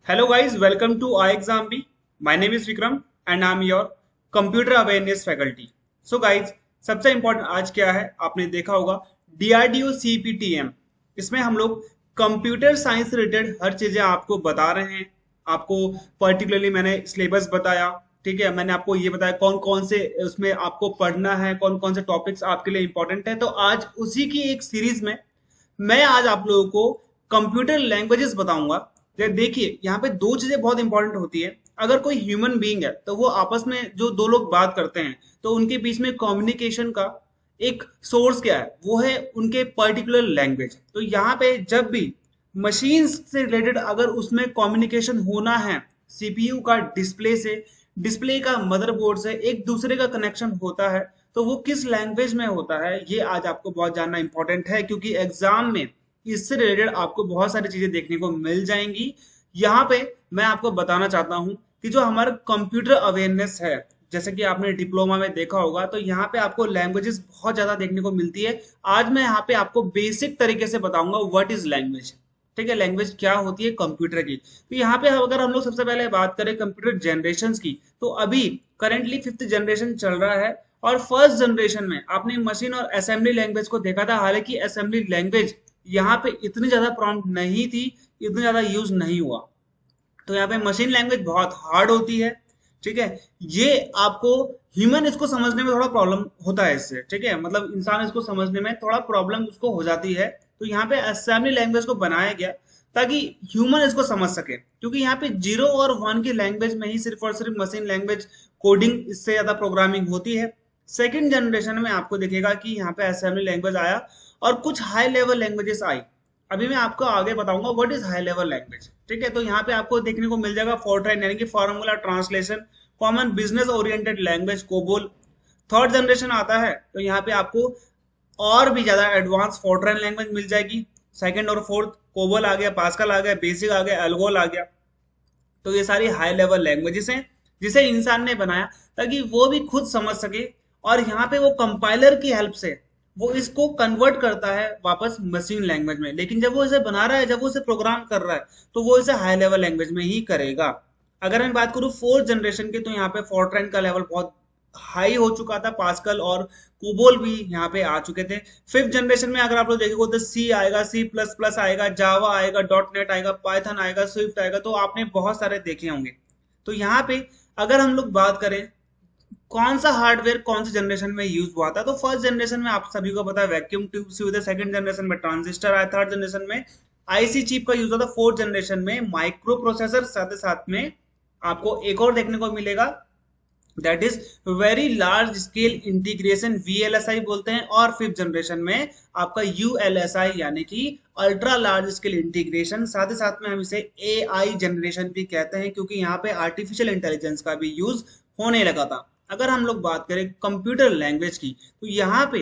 Hello guys, welcome to iExamB. My name is Vikram and I'm your Computer Awareness Faculty. So guys, सबसे important आज क्या है आपने देखा होगा DRDO CPTM। इसमें हम लोग कंप्यूटर साइंस से रिलेटेड हर चीजें आपको बता रहे हैं। आपको पर्टिकुलरली मैंने सिलेबस बताया, ठीक है। मैंने आपको ये बताया कौन कौन से उसमें आपको पढ़ना है, कौन कौन से टॉपिक्स आपके लिए इंपॉर्टेंट है। तो आज उसी की एक सीरीज में मैं आज आप लोगों को कंप्यूटर लैंग्वेजेस बताऊंगा। देखिए यहाँ पे दो चीजें बहुत इंपॉर्टेंट होती है। अगर कोई ह्यूमन बीइंग है तो वो आपस में जो दो लोग बात करते हैं तो उनके बीच में कम्युनिकेशन का एक सोर्स क्या है, वो है उनके पर्टिकुलर लैंग्वेज। तो यहाँ पे जब भी मशीन से रिलेटेड अगर उसमें कम्युनिकेशन होना है, सीपीयू का डिस्प्ले से, डिस्प्ले का मदरबोर्ड से एक दूसरे का कनेक्शन होता है, तो वो किस लैंग्वेज में होता है ये आज आपको बहुत जानना इंपॉर्टेंट है, क्योंकि एग्जाम में इससे रिलेटेड आपको बहुत सारी चीजें देखने को मिल जाएंगी। यहाँ पे मैं आपको बताना चाहता हूँ कि जो हमारा कंप्यूटर अवेयरनेस है, जैसे कि आपने डिप्लोमा में देखा होगा, तो यहाँ पे आपको लैंग्वेजेस बहुत ज्यादा देखने को मिलती है। आज मैं यहाँ पे आपको बेसिक तरीके से बताऊंगा व्हाट इज लैंग्वेज, ठीक है। लैंग्वेज क्या होती है कंप्यूटर की। तो यहाँ पे अगर हम लोग सबसे पहले बात करें कंप्यूटर जनरेशन की, तो अभी करेंटली 5th जनरेशन चल रहा है और फर्स्ट जनरेशन में आपने मशीन और असेंबली लैंग्वेज को देखा था। हालांकि असेंबली लैंग्वेज यहाँ पे इतनी ज्यादा प्रॉम्प्ट नहीं थी, इतनी ज्यादा यूज नहीं हुआ। तो यहाँ पे मशीन लैंग्वेज बहुत हार्ड होती है, ठीक है। ये आपको ह्यूमन इसको समझने में थोड़ा प्रॉब्लम होता है इससे, ठीक है। मतलब इंसान इसको समझने में थोड़ा प्रॉब्लम उसको हो जाती है। तो यहाँ पे असेंबली लैंग्वेज को बनाया गया ताकि ह्यूमन इसको समझ सके, क्योंकि यहाँ पे 0 और 1 की लैंग्वेज में ही सिर्फ और सिर्फ मशीन लैंग्वेज कोडिंग, इससे ज्यादा प्रोग्रामिंग होती है। सेकेंड जनरेशन में आपको दिखेगा कि यहाँ पे असेंबली लैंग्वेज आया और कुछ हाई लेवल लैंग्वेजेस आई। अभी मैं आपको आगे बताऊंगा what is high level language, ठीक है। तो यहाँ पे आपको देखने को मिल जाएगा फोर्ट्रान यानी कि formula translation, common business oriented language COBOL. Third generation आता है तो यहाँ पे आपको और भी ज्यादा एडवांस फोर्ट्रान लैंग्वेज मिल जाएगी। सेकंड और फोर्थ कोबोल आ गया, पास्कल आ गया, बेसिक आ गया, एल्गोल आ गया। तो ये सारी हाई लेवल लैंग्वेजेस हैं जिसे इंसान ने बनाया ताकि वो भी खुद समझ सके, और यहाँ पे वो कंपाइलर की हेल्प से वो इसको कन्वर्ट करता है वापस मशीन लैंग्वेज में। लेकिन जब वो इसे बना रहा है, जब वो इसे प्रोग्राम कर रहा है, तो वो इसे हाई लेवल लैंग्वेज में ही करेगा। अगर मैं बात करूँ फोर्थ जनरेशन की, तो यहाँ पे फोर्ट्रान का लेवल बहुत हाई हो चुका था, पास्कल और कोबोल भी यहाँ पे आ चुके थे। फिफ्थ जनरेशन में अगर आप लोग देखोगे तो सी आएगा, C++ आएगा, जावा आएगा, .NET आएगा, पाइथन आएगा, स्विफ्ट आएगा। तो आपने बहुत सारे देखे होंगे। तो यहाँ पे अगर हम लोग बात करें कौन सा हार्डवेयर कौन से जनरेशन में यूज हुआ था, तो फर्स्ट जनरेशन में आप सभी को पता है वैक्यूम ट्यूब से हुए थे। सेकंड जनरेशन में ट्रांजिस्टर आया, थर्ड जनरेशन में आईसी चिप का यूज होता था, फोर्थ जनरेशन में माइक्रो प्रोसेसर, साथ साथ में आपको एक और देखने को मिलेगा, that is very large scale integration, VLSI बोलते हैं। और फिफ्थ जनरेशन में आपका ULSI यानी कि अल्ट्रा लार्ज स्केल इंटीग्रेशन, साथ ही साथ में हम इसे AI जनरेशन भी कहते हैं, क्योंकि यहाँ पे आर्टिफिशियल इंटेलिजेंस का भी यूज होने लगा था। अगर हम लोग बात करें कंप्यूटर लैंग्वेज की, तो यहाँ पे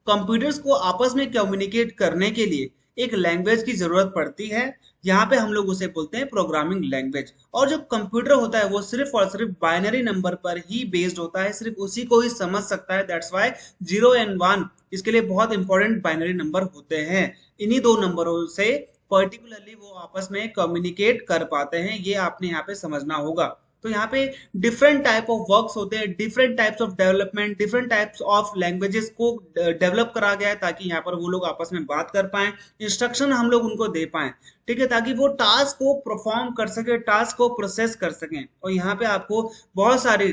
कंप्यूटर्स को आपस में कम्युनिकेट करने के लिए एक लैंग्वेज की जरूरत पड़ती है। यहाँ पे हम लोग उसे बोलते हैं प्रोग्रामिंग लैंग्वेज। और जो कंप्यूटर होता है वो सिर्फ और सिर्फ बाइनरी नंबर पर ही बेस्ड होता है, सिर्फ उसी को ही समझ सकता है। दैट्स वाई 0 और 1 इसके लिए बहुत इंपॉर्टेंट बाइनरी नंबर होते हैं। इन्हीं दो नंबरों से पर्टिकुलरली वो आपस में कम्युनिकेट कर पाते हैं, ये आपने यहाँ पे समझना होगा। तो यहाँ पे डिफरेंट टाइप ऑफ वर्क्स होते हैं, different types of development, different types of languages को डेवलप करा गया है ताकि यहाँ पर वो लोग आपस में बात कर पाए, इंस्ट्रक्शन हम लोग उनको दे पाए, ठीक है, ताकि वो टास्क को परफॉर्म कर सके, टास्क को प्रोसेस कर सकें। और यहाँ पे आपको बहुत सारी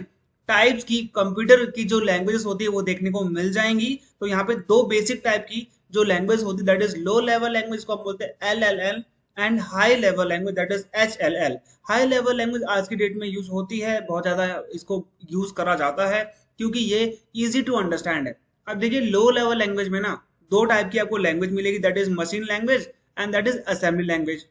टाइप्स की कंप्यूटर की जो लैंग्वेजेस होती है वो देखने को मिल जाएंगी। तो यहाँ पे दो बेसिक टाइप की जो लैंग्वेज होती है, that is low level language को हम बोलते हैं LLL, and high level language that is HLL। High level language आज की डेट में यूज होती है, बहुत ज्यादा इसको यूज करा जाता है क्योंकि ये इजी टू अंडरस्टैंड है। अब देखिए लो लेवल लैंग्वेज में ना दो टाइप की आपको लैंग्वेज मिलेगी, that is machine language and that is assembly language.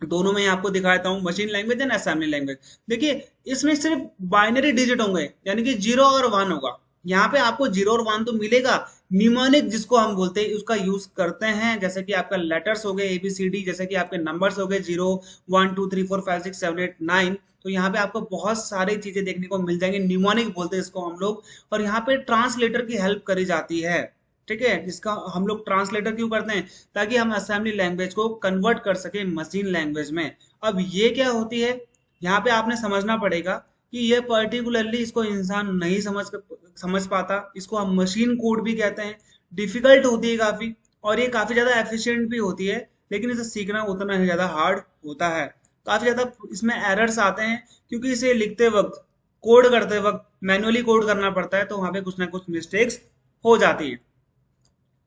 दोनों में आपको दिखाता हूँ, machine language and assembly language. देखिए इसमें सिर्फ बाइनरी डिजिट होंगे, यानी कि 0 और 1 होगा। यहाँ पे आपको 0 और 1 तो मिलेगा, न्यूमोनिक जिसको हम बोलते हैं उसका यूज करते हैं, जैसे कि आपका लेटर्स हो गए ABCD, जैसे कि आपके नंबर्स हो गए 0 1 2 3 4 5 6 7 8 9। तो यहाँ पे आपको बहुत सारी चीजें देखने को मिल जाएंगी, न्यूमोनिक बोलते हैं इसको हम लोग। और यहाँ पे ट्रांसलेटर की हेल्प करी जाती है, ठीक है। इसका हम लोग ट्रांसलेटर क्यों करते हैं, ताकि हम असेंबली लैंग्वेज को कन्वर्ट कर सके मशीन लैंग्वेज में। अब ये क्या होती है, यहाँ पे आपने समझना पड़ेगा कि ये पर्टिकुलरली इसको इंसान नहीं समझ पाता, इसको हम मशीन कोड भी कहते हैं, डिफिकल्ट होती है काफी, और ये काफी ज्यादा एफिशिएंट भी होती है, लेकिन इसे सीखना उतना ही ज्यादा हार्ड होता है। काफी ज्यादा इसमें एरर्स आते हैं, क्योंकि इसे लिखते वक्त, कोड करते वक्त मैनुअली कोड करना पड़ता है, तो वहां पे कुछ ना कुछ मिस्टेक्स हो जाती है,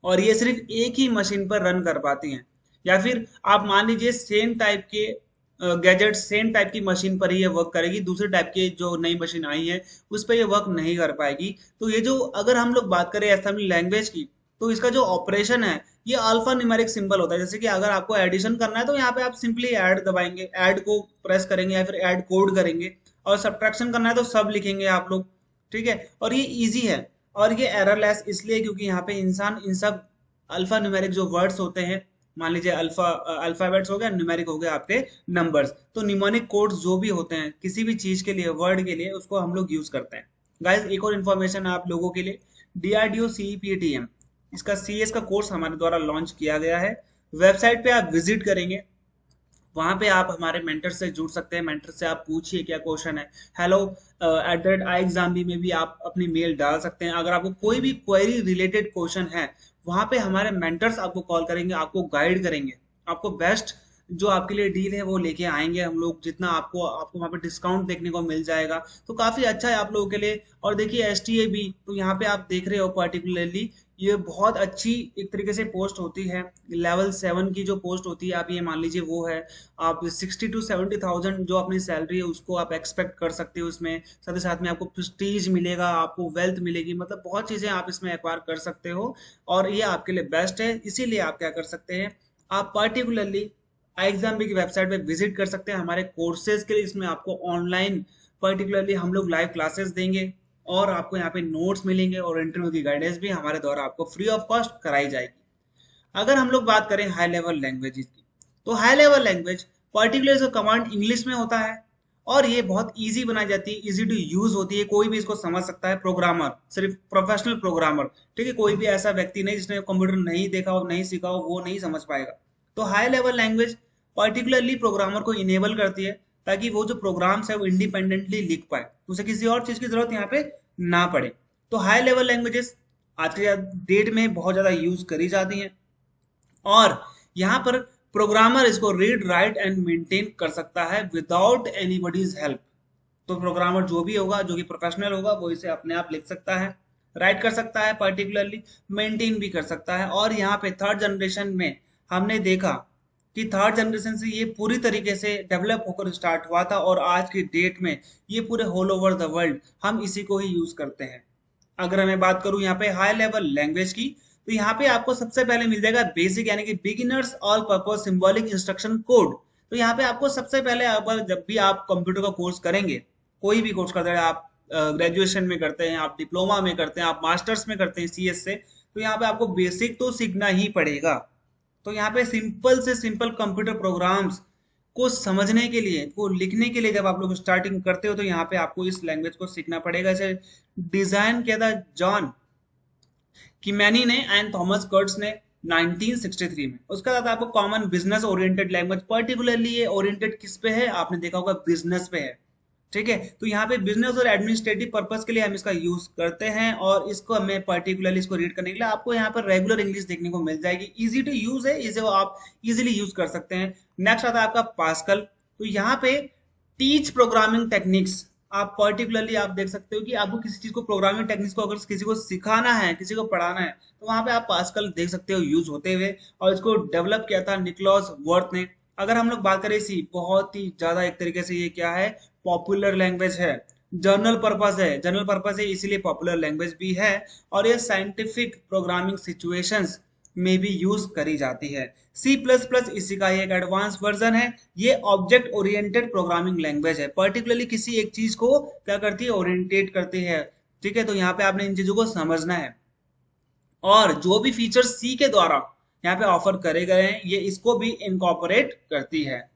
और ये सिर्फ एक ही मशीन पर रन कर पाती हैं। या फिर आप मान लीजिए सेम टाइप के गैजेट सेम टाइप की मशीन पर ही ये वर्क करेगी, दूसरे टाइप की जो नई मशीन आई है उस पर ये वर्क नहीं कर पाएगी। तो ये जो, अगर हम लोग बात करें असेंबली लैंग्वेज की, तो इसका जो ऑपरेशन है ये अल्फा न्यूमेरिक सिंबल होता है। जैसे कि अगर आपको एडिशन करना है तो यहाँ पे आप सिंपली ऐड दबाएंगे, ऐड को प्रेस करेंगे या फिर ऐड कोड करेंगे, और सब्ट्रैक्शन करना है तो सब लिखेंगे आप लोग, ठीक है। और ये इजी है, और ये एररलेस इसलिए क्योंकि यहाँ पे इंसान इन सब अल्फा न्यूमेरिक जो वर्ड्स होते हैं, मान लीजिए अल्फाबेट्स हो गया, न्यूमेरिक हो गया आपके नंबर्स, तो निमोनिक कोड्स जो भी होते हैं किसी भी चीज के लिए, वर्ड के लिए, उसको हम लोग यूज करते हैं। गाइस एक और इन्फॉर्मेशन है आप लोगों के लिए, DRDO CEPTM, इसका CS का कोर्स हमारे द्वारा लॉन्च किया गया है। वेबसाइट पे आप विजिट करेंगे, वहां पे आप हमारे मेंटर से जुड़ सकते हैं, मेंटर से आप पूछिए क्या क्वेश्चन है, हेलो @iexambee में भी आप अपनी मेल डाल सकते हैं। अगर आपको कोई भी क्वेरी रिलेटेड क्वेश्चन है, वहां पे हमारे मेंटर्स आपको कॉल करेंगे, आपको गाइड करेंगे, आपको बेस्ट जो आपके लिए डील है वो लेके आएंगे हम लोग, जितना आपको आपको वहाँ पे डिस्काउंट देखने को मिल जाएगा, तो काफी अच्छा है आप लोगों के लिए। और देखिए STA भी, तो यहाँ पे आप देख रहे हो पर्टिकुलरली, ये बहुत अच्छी एक तरीके से पोस्ट होती है, लेवल 7 की जो पोस्ट होती है, आप ये मान लीजिए वो है, आप 60 to 70,000 जो अपनी सैलरी है उसको आप एक्सपेक्ट कर सकते हो इसमें, साथ ही साथ में आपको प्रेस्टीज मिलेगा, आपको वेल्थ मिलेगी, मतलब बहुत चीजें आप इसमें एक्वायर कर सकते हो, और ये आपके लिए बेस्ट है। इसीलिए आप क्या कर सकते हैं, आप पर्टिकुलरली iexambee की वेबसाइट पे विजिट कर सकते हैं हमारे कोर्सेज के लिए। इसमें आपको ऑनलाइन पर्टिकुलरली हम लोग लाइव क्लासेस देंगे, और आपको यहाँ पे नोट्स मिलेंगे, और इंटरव्यू की गाइडेंस भी हमारे द्वारा आपको फ्री ऑफ कॉस्ट कराई जाएगी। अगर हम लोग बात करें हाई लेवल लैंग्वेजेस की, तो हाई लेवल लैंग्वेज पर्टिकुलर जो कमांड इंग्लिश में होता है, और ये बहुत इजी बनाई जाती है, इजी टू यूज होती है, कोई भी इसको समझ सकता है, प्रोग्रामर, सिर्फ प्रोफेशनल प्रोग्रामर, ठीक है, कोई भी ऐसा व्यक्ति नहीं जिसने कंप्यूटर नहीं देखा हो, नहीं सीखा हो, वो नहीं समझ पाएगा। तो high level language particularly programmer को इनेबल करती है, ताकि वो जो प्रोग्राम्स है वो इंडिपेंडेंटली लिख पाए, उसे किसी और चीज की जरूरत यहाँ पे ना पड़े। तो हाई लेवल लैंग्वेजेस आज के डेट में बहुत ज्यादा यूज करी जाती हैं, और यहाँ पर प्रोग्रामर इसको रीड राइट एंड मेंटेन कर सकता है विदाउट एनीबॉडीज हेल्प। तो प्रोग्रामर जो भी होगा, जो कि प्रोफेशनल होगा, वो इसे अपने आप लिख सकता है, राइट कर सकता है, पर्टिकुलरली मेंटेन भी कर सकता है। और यहाँ पे थर्ड जनरेशन में हमने देखा कि थर्ड जनरेशन से ये पूरी तरीके से डेवलप होकर स्टार्ट हुआ था, और आज की डेट में ये पूरे ऑल ओवर द वर्ल्ड हम इसी को ही यूज करते हैं। अगर मैं बात करूं यहाँ पे हाई लेवल लैंग्वेज की, तो यहाँ पे आपको सबसे पहले मिल जाएगा बेसिक, यानी कि beginners all purpose symbolic instruction code. तो यहाँ पे आपको सबसे पहले जब भी आप कंप्यूटर का कोर्स करेंगे, कोई भी कोर्स करते हैं आप, ग्रेजुएशन में करते हैं, आप डिप्लोमा में करते हैं, आप मास्टर्स में करते हैं CS से, तो यहाँ पे आपको बेसिक तो सीखना ही पड़ेगा। तो यहाँ पे सिंपल से सिंपल कंप्यूटर प्रोग्राम्स को समझने के लिए, को लिखने के लिए जब आप लोग स्टार्टिंग करते हो, तो यहाँ पे आपको इस लैंग्वेज को सीखना पड़ेगा। इसे डिजाइन किया था जॉन किमैनी ने एंड थॉमस कर्ट्स ने 1963 में। उसके बाद आपको common business oriented language, particularly ये ओरिएंटेड किस पे है, आपने देखा होगा बिजनेस पे है, ठीक है। तो यहाँ पे बिजनेस और एडमिनिस्ट्रेटिव पर्पस के लिए हम इसका यूज करते हैं, और इसको हमें पर्टिकुलरली इसको रीड करने के लिए आपको यहाँ पर रेगुलर इंग्लिश देखने को मिल जाएगी, इजी टू यूज है, इसे आप इजीली यूज कर सकते हैं। नेक्स्ट आता है आपका पास्कल। तो यहाँ पे टीच प्रोग्रामिंग टेक्निक्स, आप पर्टिकुलरली आप देख सकते हो कि आपको किसी चीज को, प्रोग्रामिंग टेक्निक्स को अगर किसी को सिखाना है, किसी को पढ़ाना है, तो वहां पे आप पास्कल देख सकते हो यूज होते हुए, और इसको डेवलप किया था निकोलस वर्थ ने। अगर हम लोग बात करें इसी, बहुत ही ज्यादा एक तरीके से ये क्या है, पॉपुलर लैंग्वेज है, जर्नल पर्पस है, जर्नल पर्पस है इसीलिए पॉपुलर लैंग्वेज भी है, और ये साइंटिफिक प्रोग्रामिंग सिचुएशंस में भी यूज करी जाती है। C++ इसी का एक एडवांस वर्जन है। ये ऑब्जेक्ट ओरिएंटेड प्रोग्रामिंग लैंग्वेज है, पर्टिकुलरली किसी एक चीज को क्या करती है, ओरिएंटेट करती है, ठीक है। तो यहाँ पे आपने इन चीजों को समझना है, और जो भी फीचर C के द्वारा यहाँ पे ऑफर करे गए हैं, ये इसको भी इनकॉर्पोरेट करती है।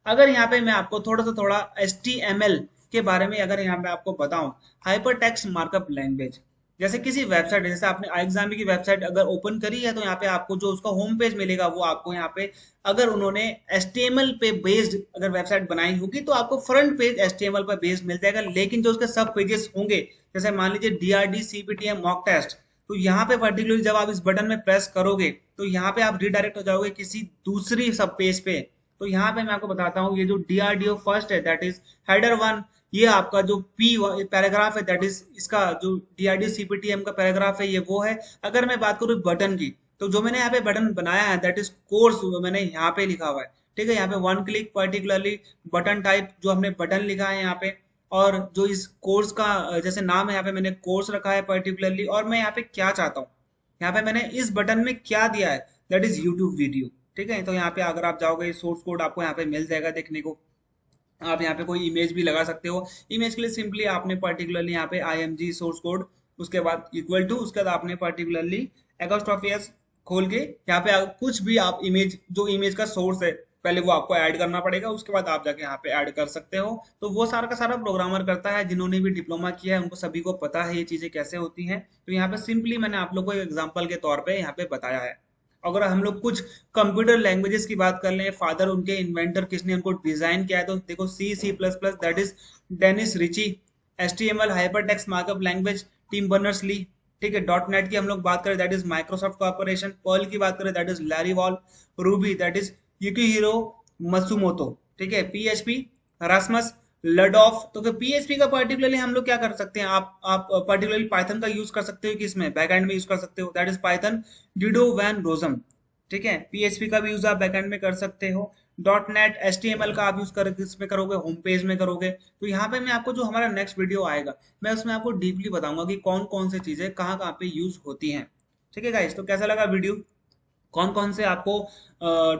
अगर यहाँ पे मैं आपको थोड़ा HTML के बारे में अगर यहाँ पे आपको बताऊं, हाइपर टेक्स्ट मार्कअप लैंग्वेज, जैसे किसी वेबसाइट, जैसे आपने आई एग्जाम की वेबसाइट अगर ओपन करी है तो यहाँ पे आपको जो उसका होम पेज मिलेगा वो आपको यहाँ पे, अगर उन्होंने HTML पे बेस्ड अगर वेबसाइट बनाई होगी तो आपको फ्रंट पेज HTML पे बेस्ड मिल जाएगा। लेकिन जो उसके सब पेजेस होंगे, जैसे मान लीजिए DRD CPTM मॉक टेस्ट, तो यहाँ पे पर्टिकुलरली जब आप इस बटन में प्रेस करोगे तो यहाँ पे आप रिडायरेक्ट हो जाओगे किसी दूसरी सब पेज पे। तो यहाँ पे मैं आपको बताता हूँ, ये जो DRDO फर्स्ट है दैट इज हेडर 1, ये आपका जो पी पैराग्राफ है दैट इज इसका जो DRD CPTM का पैराग्राफ है ये वो है। अगर मैं बात करूँ बटन की, तो जो मैंने यहाँ पे बटन बनाया है दैट इज कोर्स, मैंने यहाँ पे लिखा हुआ है। ठीक है, यहाँ पे one click particularly button type जो हमने बटन लिखा है यहाँ पे, और जो इस कोर्स का जैसे नाम है यहाँ पे मैंने कोर्स रखा है पर्टिकुलरली, और मैं यहाँ पे क्या चाहता हूँ, यहाँ पे मैंने इस बटन में क्या दिया है दैट इज यूट्यूब वीडियो। ठीक है, तो यहाँ पे अगर आप जाओगे सोर्स कोड आपको यहाँ पे मिल जाएगा देखने को। आप यहाँ पे कोई इमेज भी लगा सकते हो। इमेज के लिए सिंपली आपने पर्टिकुलरली यहाँ पे IMG सोर्स कोड, उसके बाद इक्वल टू, उसके बाद आपने पर्टिकुलरली एगोस्ट्रोफियस खोल के यहाँ पे कुछ भी आप इमेज, जो इमेज का सोर्स है पहले वो आपको ऐड करना पड़ेगा, उसके बाद आप जाके यहाँ पे ऐड कर सकते हो। तो वो सारा का सारा प्रोग्रामर करता है, जिन्होंने भी डिप्लोमा किया है उनको सभी को पता है ये चीजें कैसे होती हैं। तो यहाँ पे सिंपली मैंने आप लोग को एग्जाम्पल के तौर पे यहाँ पे बताया है। अगर हम लोग कुछ कंप्यूटर लैंग्वेजेस की बात कर लें, फादर उनके इन्वेंटर किसने उनको डिजाइन किया है, तो देखो C++ that is Dennis Ritchie, HTML hyper text markup language Tim Berners Lee. ठीक है, डॉट नेट की हम लोग बात करें that is Microsoft corporation, Perl की बात करें that is Larry Wall, Ruby that is Yukihiro Matsumoto. ठीक है, PHP रास्मस लडॉफ। तो PHP का पर्टिकुलरली हम लोग क्या कर सकते हैं, आप पर्टिकुलरली पाइथन का यूज कर सकते हो, किसमें बैकएंड में यूज कर सकते हो that is Python Guido van Rossum. ठीक है, PHP का भी यूज आप बैकएंड में कर सकते हो। डॉट नेट HTML का आप यूज कर किसमें करोगे, होम पेज में करोगे। तो यहाँ पे मैं आपको जो हमारा नेक्स्ट वीडियो आएगा मैं उसमें आपको डीपली बताऊंगा कि कौन कौन से चीजें कहाँ कहाँ पे यूज होती हैं। ठीक है गाइस, तो कैसा लगा वीडियो, कौन कौन से आपको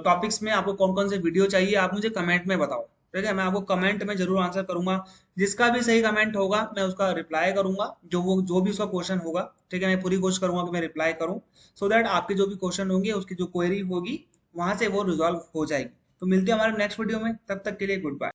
टॉपिक्स में आपको कौन कौन से वीडियो चाहिए आप मुझे कमेंट में बताओ। ठीक है, मैं आपको कमेंट में जरूर आंसर करूंगा। जिसका भी सही कमेंट होगा मैं उसका रिप्लाई करूंगा, जो भी उसका क्वेश्चन होगा। ठीक है, मैं पूरी कोशिश करूंगा कि मैं रिप्लाई करूं, सो दैट आपके जो भी क्वेश्चन होंगे उसकी जो क्वेरी होगी वहां से वो रिजॉल्व हो जाएगी। तो मिलते हैं हमारे नेक्स्ट वीडियो में, तब तक के लिए गुड बाय।